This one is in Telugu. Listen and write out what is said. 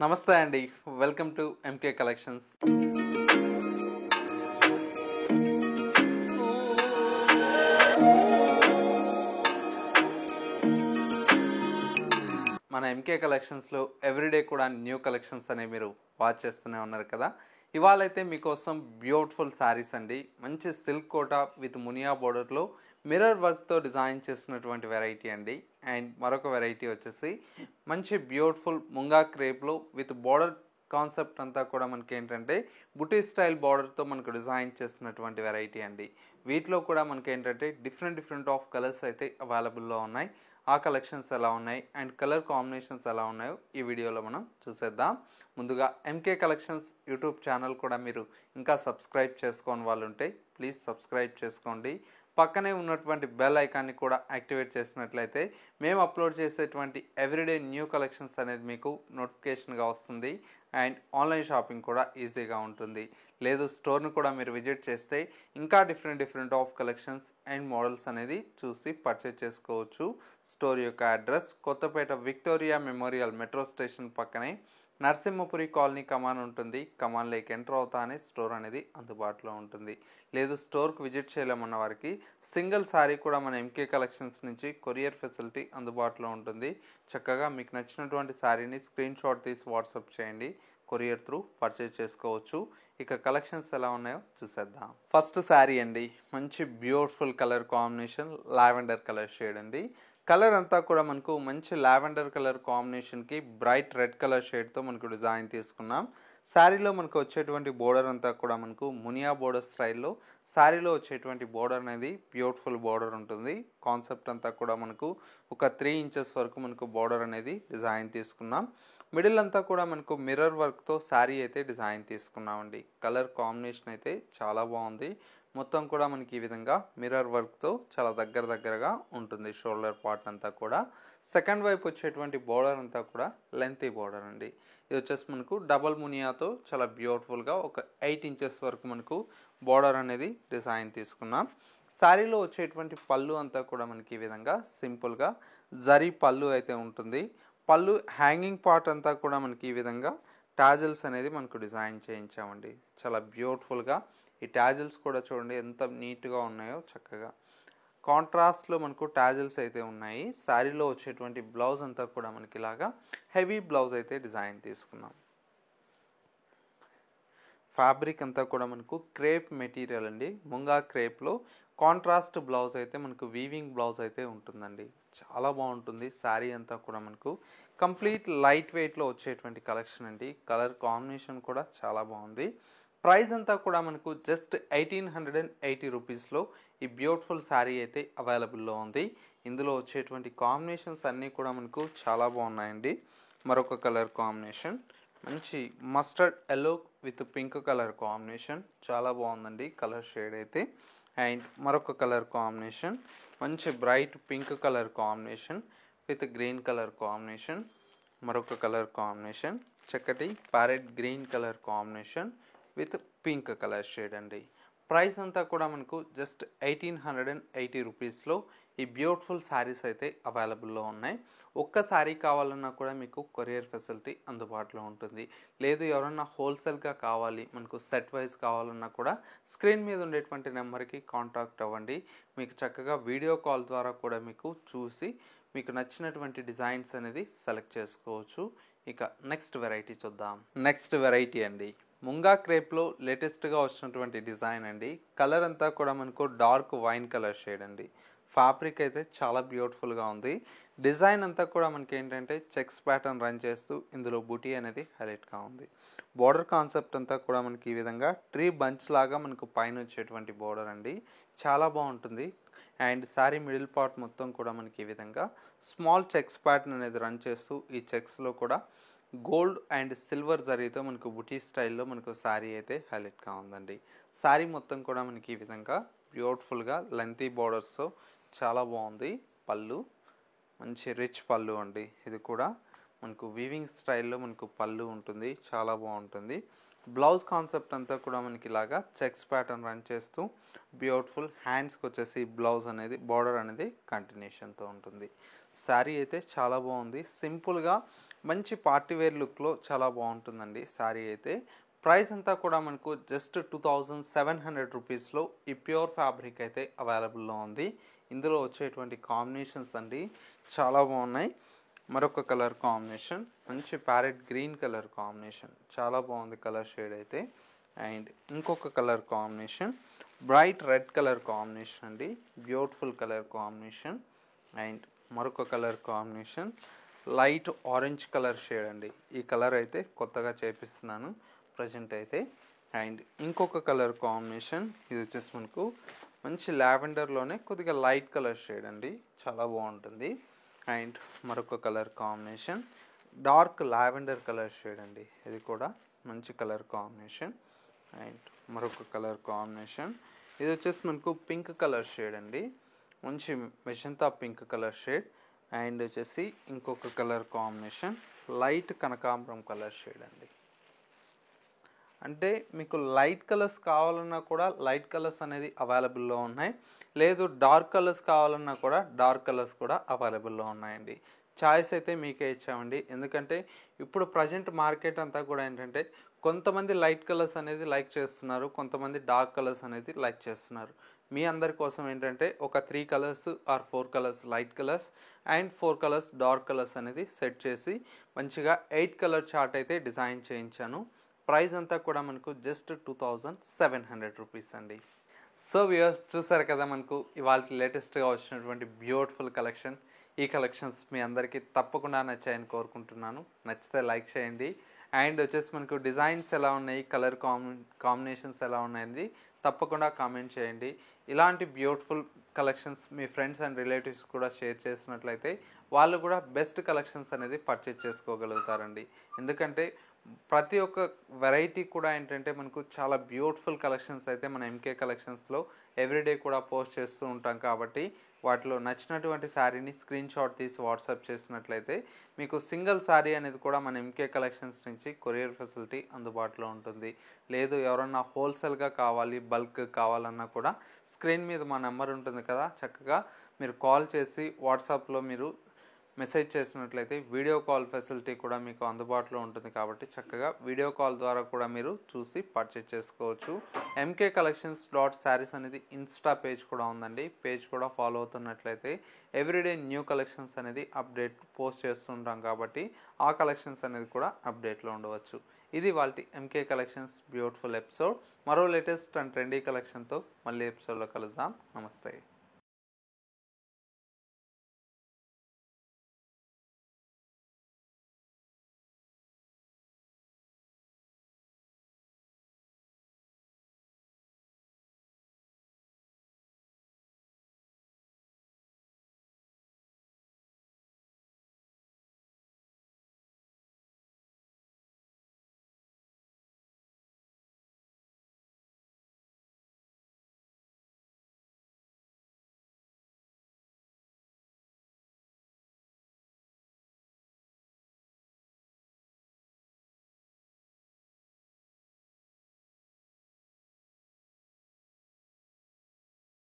నమస్తే అండి. Welcome to MK collections. మన ఎంకే కలెక్షన్స్లో ఎవ్రీడే కూడా న్యూ కలెక్షన్స్ అనేవి మీరు వాచ్ చేస్తూనే ఉన్నారు కదా. ఇవాళైతే మీకోసం బ్యూటిఫుల్ శారీస్ అండి. మంచి సిల్క్ కోటా విత్ మునియా బోర్డర్లో మిర్రర్ వర్క్తో డిజైన్ చేసినటువంటి వెరైటీ అండి. అండ్ మరొక వెరైటీ వచ్చేసి మంచి బ్యూటిఫుల్ ముంగా క్రేప్లో విత్ బోర్డర్ కాన్సెప్ట్ అంతా కూడా మనకి ఏంటంటే బుటీ స్టైల్ బార్డర్తో మనకు డిజైన్ చేస్తున్నటువంటి వెరైటీ అండి. వీటిలో కూడా మనకి ఏంటంటే డిఫరెంట్ ఆఫ్ కలర్స్ అయితే అవైలబుల్లో ఉన్నాయి. ఆ కలెక్షన్స్ ఎలా ఉన్నాయి అండ్ కలర్ కాంబినేషన్స్ ఎలా ఉన్నాయో ఈ వీడియోలో మనం చూసేద్దాం. ముందుగా ఎంకే కలెక్షన్స్ యూట్యూబ్ ఛానల్ కూడా మీరు ఇంకా సబ్స్క్రైబ్ చేసుకోని వాళ్ళు ఉంటే ప్లీజ్ సబ్స్క్రైబ్ చేసుకోండి. పక్కనే ఉన్నటువంటి బెల్ ఐకాన్ని కూడా యాక్టివేట్ చేసినట్లయితే మేము అప్లోడ్ చేసేటువంటి ఎవ్రీడే న్యూ కలెక్షన్స్ అనేది మీకు నోటిఫికేషన్గా వస్తుంది. అండ్ ఆన్లైన్ షాపింగ్ కూడా ఈజీగా ఉంటుంది. లేదు స్టోర్ను కూడా మీరు విజిట్ చేస్తే ఇంకా different of collections and models అనేది చూసి పర్చేజ్ చేసుకోవచ్చు. స్టోర్ యొక్క address Kothapeta Victoria Memorial metro station పక్కనే నరసింహపురి కాలనీ కమాన్ ఉంటుంది. కమాన్లోకి ఎంటర్ అవుతానే స్టోర్ అనేది అందుబాటులో ఉంటుంది. లేదు స్టోర్కి విజిట్ చేయలేమన్న వారికి సింగిల్ శారీ కూడా మన ఎంకే కలెక్షన్స్ నుంచి కొరియర్ ఫెసిలిటీ అందుబాటులో ఉంటుంది. చక్కగా మీకు నచ్చినటువంటి శారీని స్క్రీన్ షాట్ తీసి వాట్సాప్ చేయండి. కొరియర్ త్రూ పర్చేజ్ చేసుకోవచ్చు. ఇక కలెక్షన్స్ ఎలా ఉన్నాయో చూసేద్దాం. ఫస్ట్ శారీ అండి, మంచి beautiful colour combination lavender colour shade అండి. కలర్ అంతా కూడా మనకు మంచి లావెండర్ కలర్ కాంబినేషన్కి బ్రైట్ రెడ్ కలర్ షేడ్తో మనకు డిజైన్ తీసుకున్నాం. శారీలో మనకు వచ్చేటువంటి బోర్డర్ అంతా కూడా మనకు మునియా బోర్డర్ స్టైల్లో శారీలో వచ్చేటువంటి బోర్డర్ అనేది బ్యూటిఫుల్ బోర్డర్ ఉంటుంది. కాన్సెప్ట్ అంతా కూడా మనకు ఒక 3 ఇంచెస్ వరకు మనకు బోర్డర్ అనేది డిజైన్ తీసుకున్నాం. మిడిల్ అంతా కూడా మనకు మిర్రర్ వర్క్తో శారీ అయితే డిజైన్ తీసుకున్నామండి. కలర్ కాంబినేషన్ అయితే చాలా బాగుంది. మొత్తం కూడా మనకి ఈ విధంగా మిర్రర్ వర్క్తో చాలా దగ్గరగా ఉంటుంది. షోల్డర్ పార్ట్ అంతా కూడా సెకండ్ వైపు వచ్చేటువంటి బోర్డర్ అంతా కూడా లెంతీ బోర్డర్ అండి. ఇది వచ్చేసి మనకు డబల్ మునియాతో చాలా బ్యూటిఫుల్గా ఒక 8 ఇంచెస్ వరకు మనకు బోర్డర్ అనేది డిజైన్ తీసుకున్నాం. శారీలో వచ్చేటువంటి పళ్ళు అంతా కూడా మనకి ఈ విధంగా సింపుల్గా జరీ పళ్ళు అయితే ఉంటుంది. పళ్ళు హ్యాంగింగ్ పార్ట్ అంతా కూడా మనకి ఈ విధంగా టాజిల్స్ అనేది మనకు డిజైన్ చేయించామండి. చాలా బ్యూటిఫుల్గా ఈ టాజిల్స్ కూడా చూడండి ఎంత నీట్గా ఉన్నాయో. చక్కగా కాంట్రాస్ట్లో మనకు టాజిల్స్ అయితే ఉన్నాయి. శారీలో వచ్చేటువంటి బ్లౌజ్ అంతా కూడా మనకి ఇలాగా హెవీ బ్లౌజ్ అయితే డిజైన్ తీసుకున్నాం. ఫ్యాబ్రిక్ అంతా కూడా మనకు క్రేప్ మెటీరియల్ అండి. ముంగా క్రేప్లో కాంట్రాస్ట్ బ్లౌజ్ అయితే మనకు వీవింగ్ బ్లౌజ్ అయితే ఉంటుందండి. చాలా బాగుంటుంది. శారీ అంతా కూడా మనకు కంప్లీట్ లైట్ వెయిట్లో వచ్చేటువంటి కలెక్షన్ అండి. కలర్ కాంబినేషన్ కూడా చాలా బాగుంది. ప్రైస్ అంతా కూడా మనకు జస్ట్ 1880 రూపీస్లో ఈ బ్యూటిఫుల్ శారీ అయితే అవైలబుల్లో ఉంది. ఇందులో వచ్చేటువంటి కాంబినేషన్స్ అన్నీ కూడా మనకు చాలా బాగున్నాయండి. మరొక కలర్ కాంబినేషన్ మంచి mustard yellow with pink colour combination చాలా బాగుందండి కలర్ షేడ్ అయితే. అండ్ మరొక కలర్ కాంబినేషన్ మంచి bright pink colour combination with green colour combination. మరొక కలర్ కాంబినేషన్ చక్కటి parrot green colour combination with pink colour shade అండి. ప్రైస్ అంతా కూడా మనకు జస్ట్ 1880 రూపీస్లో ఈ బ్యూటిఫుల్ శారీస్ అయితే అవైలబుల్లో ఉన్నాయి. ఒక్క శారీ కావాలన్నా కూడా మీకు కొరియర్ ఫెసిలిటీ అందుబాటులో ఉంటుంది. లేదు ఎవరన్నా హోల్సేల్గా కావాలి మనకు సెట్ వైజ్ కావాలన్నా కూడా స్క్రీన్ మీద ఉండేటువంటి నెంబర్కి కాంటాక్ట్ అవ్వండి. మీకు చక్కగా వీడియో కాల్ ద్వారా కూడా మీకు చూసి మీకు నచ్చినటువంటి డిజైన్స్ అనేది సెలెక్ట్ చేసుకోవచ్చు. ఇక నెక్స్ట్ వెరైటీ చూద్దాం. నెక్స్ట్ వెరైటీ అండి, ముంగా క్రేప్లో లేటెస్ట్గా వచ్చినటువంటి డిజైన్ అండి. కలర్ అంతా కూడా మనకు డార్క్ వైన్ కలర్ షేడ్ అండి. ఫ్యాబ్రిక్ అయితే చాలా బ్యూటిఫుల్గా ఉంది. డిజైన్ అంతా కూడా మనకి ఏంటంటే చెక్స్ ప్యాటర్న్ రన్ చేస్తూ ఇందులో బుటీ అనేది హైలైట్గా ఉంది. బోర్డర్ కాన్సెప్ట్ అంతా కూడా మనకి ఈ విధంగా ట్రీ బంచ్ లాగా మనకు పైన వచ్చేటువంటి బోర్డర్ అండి. చాలా బాగుంటుంది. అండ్ శారీ మిడిల్ పార్ట్ మొత్తం కూడా మనకి ఈ విధంగా స్మాల్ చెక్స్ ప్యాటర్న్ అనేది రన్ చేస్తూ ఈ చెక్స్లో కూడా గోల్డ్ అండ్ సిల్వర్ జరీతో మనకు బుటీ స్టైల్లో మనకు శారీ అయితే హైలైట్గా ఉందండి. శారీ మొత్తం కూడా మనకి ఈ విధంగా బ్యూటిఫుల్గా లెంతీ బోర్డర్స్తో చాలా బాగుంది. పళ్ళు మంచి రిచ్ పళ్ళు అండి. ఇది కూడా మనకు వీవింగ్ స్టైల్లో మనకు పళ్ళు ఉంటుంది. చాలా బాగుంటుంది. బ్లౌజ్ కాన్సెప్ట్ అంతా కూడా మనకి ఇలాగా చెక్స్ ప్యాటర్న్ రన్ చేస్తూ బ్యూటిఫుల్ హ్యాండ్స్కి వచ్చేసి బ్లౌజ్ అనేది బార్డర్ అనేది కంటిన్యూషన్తో ఉంటుంది. శారీ అయితే చాలా బాగుంది. సింపుల్గా మంచి పార్టీ వేర్ లుక్లో చాలా బాగుంటుందండి శారీ అయితే. ప్రైస్ అంతా కూడా మనకు జస్ట్ 2700 రూపీస్లో ఈ ప్యూర్ ఫ్యాబ్రిక్ అయితే అవైలబుల్లో ఉంది. ఇందులో వచ్చేటువంటి కాంబినేషన్స్ అండి చాలా బాగున్నాయి. మరొక కలర్ కాంబినేషన్ మంచి ప్యారెట్ గ్రీన్ కలర్ కాంబినేషన్, చాలా బాగుంది కలర్ షేడ్ అయితే. అండ్ ఇంకొక colour combination bright red colour combination అండి, బ్యూటిఫుల్ కలర్ కాంబినేషన్. అండ్ మరొక colour combination light orange colour shade అండి. ఈ కలర్ అయితే కొత్తగా చేపిస్తున్నాను ప్రజెంట్ అయితే. అండ్ ఇంకొక కలర్ కాంబినేషన్ ఇది వచ్చేసి మనకు మంచి లావెండర్లోనే కొద్దిగా లైట్ కలర్ షేడ్ అండి, చాలా బాగుంటుంది. అండ్ మరొక colour combination dark lavender colour shade అండి, ఇది కూడా మంచి కలర్ కాంబినేషన్. అండ్ మరొక కలర్ కాంబినేషన్ ఇది వచ్చేసి మనకు పింక్ కలర్ షేడ్ అండి, మంచి magenta pink colour shade. And వచ్చేసి ఇంకొక కలర్ కాంబినేషన్ లైట్ కనకాంబరం కలర్ షేడ్ అండి. అంటే మీకు లైట్ కలర్స్ కావాలన్నా కూడా లైట్ కలర్స్ అనేది అవైలబుల్లో ఉన్నాయి, లేదు డార్క్ కలర్స్ కావాలన్నా కూడా డార్క్ కలర్స్ కూడా అవైలబుల్లో ఉన్నాయండి. చాయిస్ అయితే మీకే ఇచ్చామండి. ఎందుకంటే ఇప్పుడు ప్రజెంట్ మార్కెట్ అంతా కూడా ఏంటంటే కొంతమంది లైట్ కలర్స్ అనేది లైక్ చేస్తున్నారు, కొంతమంది డార్క్ కలర్స్ అనేది లైక్ చేస్తున్నారు. మీ అందరి కోసం ఏంటంటే ఒక 3 colours or 4 colours light colours and 4 colours dark colours అనేది సెట్ చేసి మంచిగా 8 కలర్ చార్ట్ అయితే డిజైన్ చేయించాను. ప్రైస్ అంతా కూడా మనకు జస్ట్ 2700 రూపీస్ అండి. సో వ్యూయర్స్ చూసారు కదా, మనకు ఇవాళ లేటెస్ట్గా వచ్చినటువంటి బ్యూటిఫుల్ కలెక్షన్. ఈ కలెక్షన్స్ మీ అందరికీ తప్పకుండా నచ్చాయని కోరుకుంటున్నాను. నచ్చితే లైక్ చేయండి. అండ్ వచ్చేసి మనకు డిజైన్స్ ఎలా ఉన్నాయి, కలర్ కాంబినేషన్స్ ఎలా ఉన్నాయండి తప్పకుండా కామెంట్ చేయండి. ఇలాంటి beautiful collections me friends and relatives కూడా షేర్ చేసినట్లయితే వాళ్ళు కూడా బెస్ట్ కలెక్షన్స్ అనేది పర్చేజ్ చేసుకోగలుగుతారండి. ఎందుకంటే ప్రతి ఒక్క వెరైటీ కూడా ఏంటంటే మనకు చాలా బ్యూటిఫుల్ కలెక్షన్స్ అయితే మన ఎంకే కలెక్షన్స్లో ఎవ్రీడే కూడా పోస్ట్ చేస్తూ ఉంటాం. కాబట్టి వాటిలో నచ్చినటువంటి శారీని స్క్రీన్ షాట్ తీసి వాట్సాప్ చేసినట్లయితే మీకు సింగిల్ శారీ అనేది కూడా మన ఎంకే కలెక్షన్స్ నుంచి కొరియర్ ఫెసిలిటీ అందుబాటులో ఉంటుంది. లేదు ఎవరన్నా హోల్సేల్గా కావాలి, బల్క్ కావాలన్నా కూడా స్క్రీన్ మీద మా నెంబర్ ఉంటుంది కదా, చక్కగా మీరు కాల్ చేసి వాట్సాప్లో మీరు మెసేజ్ చేసినట్లయితే వీడియో కాల్ ఫెసిలిటీ కూడా మీకు అందుబాటులో ఉంటుంది. కాబట్టి చక్కగా వీడియో కాల్ ద్వారా కూడా మీరు చూసి పర్చేజ్ చేసుకోవచ్చు. ఎంకే కలెక్షన్స్ .sarees అనేది ఇన్స్టా పేజ్ కూడా ఉందండి. పేజ్ కూడా ఫాలో అవుతున్నట్లయితే ఎవ్రీడే న్యూ కలెక్షన్స్ అనేది అప్డేట్ పోస్ట్ చేస్తుంటాం. కాబట్టి ఆ కలెక్షన్స్ అనేది కూడా అప్డేట్లో ఉండవచ్చు. ఇది వాళ్ళ ఎంకే కలెక్షన్స్ బ్యూటిఫుల్ ఎపిసోడ్. మరో లేటెస్ట్ అండ్ ట్రెండీ కలెక్షన్తో మళ్ళీ ఎపిసోడ్లో కలుద్దాం. నమస్తే.